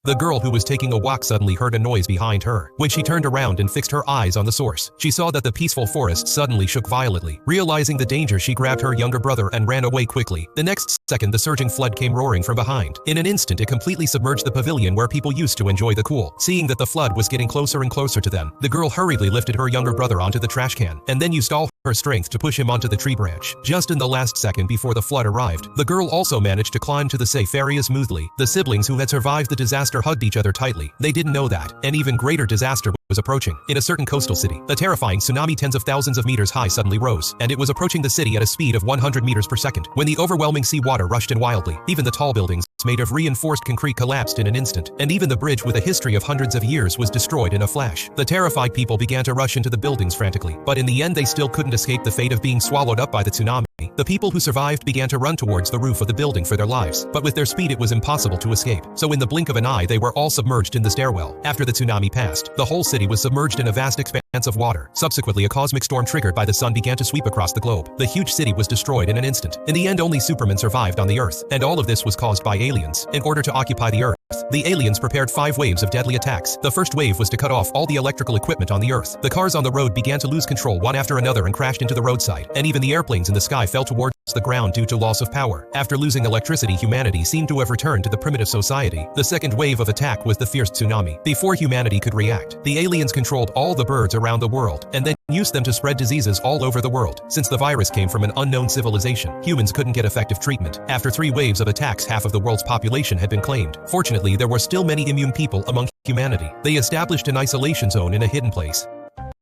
The girl who was taking a walk suddenly heard a noise behind her. When she turned around and fixed her eyes on the source, she saw that the peaceful forest suddenly shook violently. Realizing the danger, she grabbed her younger brother and ran away quickly. The next second, the surging flood came roaring from behind. In an instant, it completely submerged the pavilion where people used to enjoy the cool. Seeing that the flood was getting closer and closer to them, the girl hurriedly lifted her younger brother onto the trash can, and then used all her strength to push him onto the tree branch. Just in the last second before the flood arrived, the girl also managed to climb to the safe area smoothly. The siblings who had survived the disaster hugged each other tightly. They didn't know that an even greater disaster was approaching. In a certain coastal city, a terrifying tsunami tens of thousands of meters high suddenly rose, and it was approaching the city at a speed of 100 meters per second. When the overwhelming sea water rushed in wildly, even the tall buildings made of reinforced concrete collapsed in an instant, and even the bridge with a history of hundreds of years was destroyed in a flash. The terrified people began to rush into the buildings frantically, but in the end they still couldn't escape the fate of being swallowed up by the tsunami. The people who survived began to run towards the roof of the building for their lives, but with their speed it was impossible to escape. So in the blink of an eye they were all submerged in the stairwell. After the tsunami passed, the whole city was submerged in a vast expanse of water. Subsequently, a cosmic storm triggered by the sun began to sweep across the globe. The huge city was destroyed in an instant. In the end, only Superman survived on the Earth, and all of this was caused by aliens. In order to occupy the Earth, the aliens prepared 5 waves of deadly attacks. The first wave was to cut off all the electrical equipment on the Earth. The cars on the road began to lose control one after another and crashed into the roadside, and even the airplanes in the sky fell towards the ground due to loss of power. After losing electricity, humanity seemed to have returned to the primitive society. The second wave of attack was the fierce tsunami. Before humanity could react, the aliens controlled all the birds around the world, and then used them to spread diseases all over the world. Since the virus came from an unknown civilization, humans couldn't get effective treatment. After 3 waves of attacks, half of the world's population had been claimed. Fortunately, there were still many immune people among humanity. They established an isolation zone in a hidden place.